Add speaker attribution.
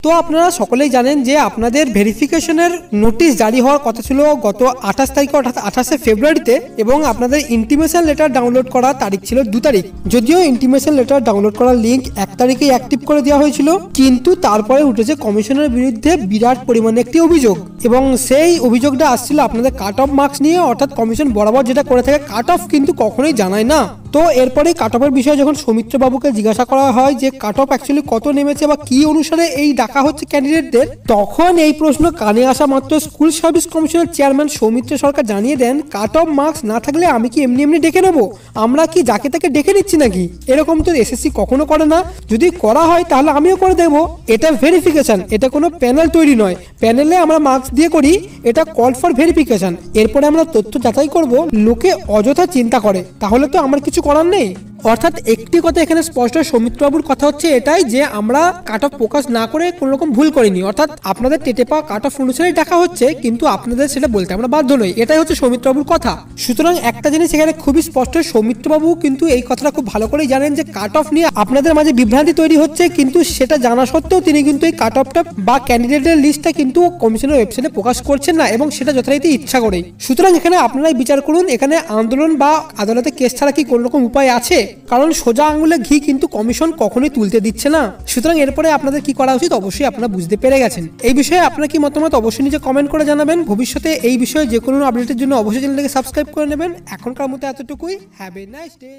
Speaker 1: তো আপনারা সকলেই জানেন যে আপনাদের ভেরিফিকেশনের নোটিশ জারি হওয়ার কথা ছিল গত 28 তারিখে, অর্থাৎ 28শে ফেব্রুয়ারিতে, এবং আপনাদের ইন্টিমেশন লেটার ডাউনলোড করার তারিখ ছিল 2 তারিখ। যদিও ইন্টিমেশন লেটার ডাউনলোড করার লিঙ্ক 1 তারিখেই অ্যাক্টিভ করে দেওয়া হয়েছিল, কিন্তু তারপরে উঠেছে কমিশনের বিরুদ্ধে বিরাট পরিমাণে একটি অভিযোগ, এবং সেই অভিযোগটা আসছিল আপনাদের কাট অফ মার্কস নিয়ে। অর্থাৎ কমিশন বরাবর যেটা করে থাকে, কাট অফ কিন্তু কখনোই জানায় না। তো এরপরে কাট অফের বিষয়ে যখন সৌমিত্র বাবুকে জিজ্ঞাসা করা হয় যে কাট অফ অ্যাকচুয়ালি কত নেমেছে বা কি অনুসারে এই ডাকা হচ্ছে ক্যান্ডিডেটদের, তখন এই প্রশ্ন কানে আসা মাত্র স্কুল সার্ভিস কমিশনের চেয়ারম্যান সৌমিত্র সরকার জানিয়ে দেন, কাট অফ মার্কস না থাকলে আমি কি এমনি এমনি ডেকে নেবো? আমরা কি যাকে তাকে ডেকে নিচ্ছি নাকি? এরকম তো এসএসসি কখনো করে না। যদি করা হয় তাহলে আমিও করে দেবো। এটা ভেরিফিকেশন, এটা কোনো প্যানেল তৈরি নয়। প্যানেলে আমরা মার্কস দিয়ে করি, এটা কল ফর ভেরিফিকেশন। এরপরে আমরা তথ্য যাচাই করব। লোকে অযথা চিন্তা করে, তাহলে তো আমার কিছু করার নেই। অর্থাৎ একটি কথা এখানে স্পষ্ট, সৌমিত্রবাবুর কথা হচ্ছে এটাই যে আমরা কাট অফ ফোকাস না করে কোনো রকম ভুল করিনি। অর্থাৎ আপনাদের টেটে পাওয়া কাট অফ অনুসারেই ডাকা হচ্ছে, কিন্তু আপনাদের সেটা বলতে আমরা বাধ্য নই। এটাই হচ্ছে সৌমিত্রবাবুর কথা। সুতরাং একটা জিনিস এখানে খুবই স্পষ্ট, সৌমিত্রবাবু কিন্তু এই কথাটা খুব ভালো করেই জানেন যে কাট অফ নিয়ে আপনাদের মাঝে বিভ্রান্তি তৈরি হচ্ছে, কিন্তু সেটা জানা সত্ত্বেও তিনি কিন্তু এই কাট অফটা বা ক্যান্ডিডেটের লিস্টটা কিন্তু কমিশনের ওয়েবসাইটে প্রকাশ করছেন না, এবং সেটা যথারীতি ইচ্ছা করেই। সুতরাং এখানে আপনারাই বিচার করুন, এখানে আন্দোলন বা আদালতে কেস ছাড়া কি কোনো রকম উপায় আছে? কারণ সোজা আঙুলে ঘি কিন্তু কমিশন কখনোই তুলতে দিচ্ছে না। সুতরাং এরপরে আপনাদের কি করা উচিত অবশ্যই আপনারা বুঝতে পেরে গেছেন। এই বিষয়ে আপনার কি মতামত অবশ্যই নিচে কমেন্ট করে জানাবেন। ভবিষ্যতে এই বিষয়ে যে কোনো আপডেটের জন্য অবশ্যই চ্যানেলটাকে সাবস্ক্রাইব করে নেবেন। এখনকার মতো এতটুকুই। Have a nice day.